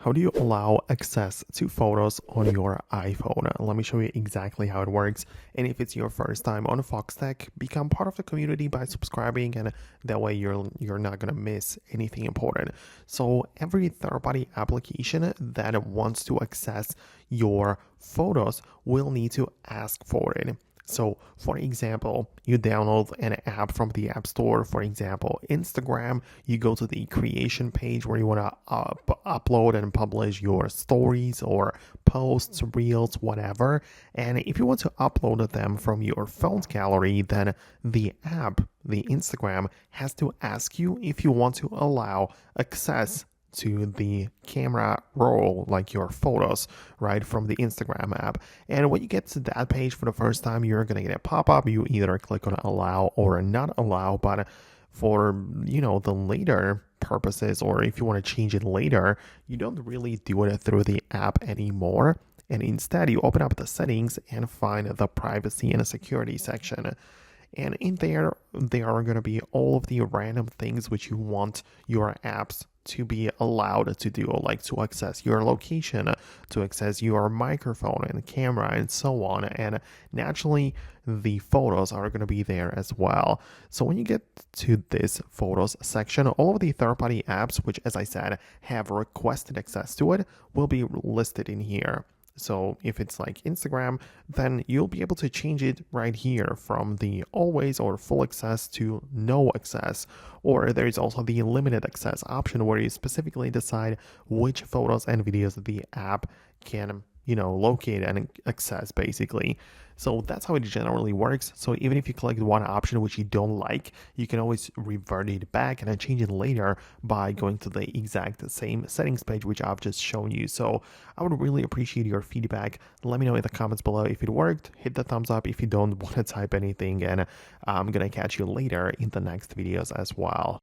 How do you allow access to photos on your iPhone? Let me show you exactly how it works. And if it's your first time on Foxtecc, become part of the community by subscribing, and that way you're not gonna miss anything important. So every third-party application that wants to access your photos will need to ask for it. So, for example, you download an app from the App Store, for example, Instagram. You go to the creation page where you want to upload and publish your stories or posts, reels, whatever. And if you want to upload them from your phone's gallery, then the app, the Instagram, has to ask you if you want to allow access to the camera roll, like your photos, right, from the Instagram app. And when you get to that page for the first time, you're gonna get a pop-up. You either click on allow or not allow, but for the later purposes, or if you want to change it later, you don't really do it through the app anymore. And instead you open up the settings and find the privacy and security section. And in there are going to be all of the random things which you want your apps to be allowed to do, like to access your location, to access your microphone and camera, and so on. And naturally, the photos are going to be there as well. So when you get to this photos section, all of the third-party apps, which, as I said, have requested access to it, will be listed in here. So if it's like Instagram, then you'll be able to change it right here from the always or full access to no access. Or there's also the limited access option where you specifically decide which photos and videos the app can locate and access, basically. So that's how it generally works. So even if you click one option which you don't like, you can always revert it back and then change it later by going to the exact same settings page which I've just shown you. So I would really appreciate your feedback. Let me know in the comments below if it worked. Hit the thumbs up if you don't want to type anything, and I'm gonna catch you later in the next videos as well.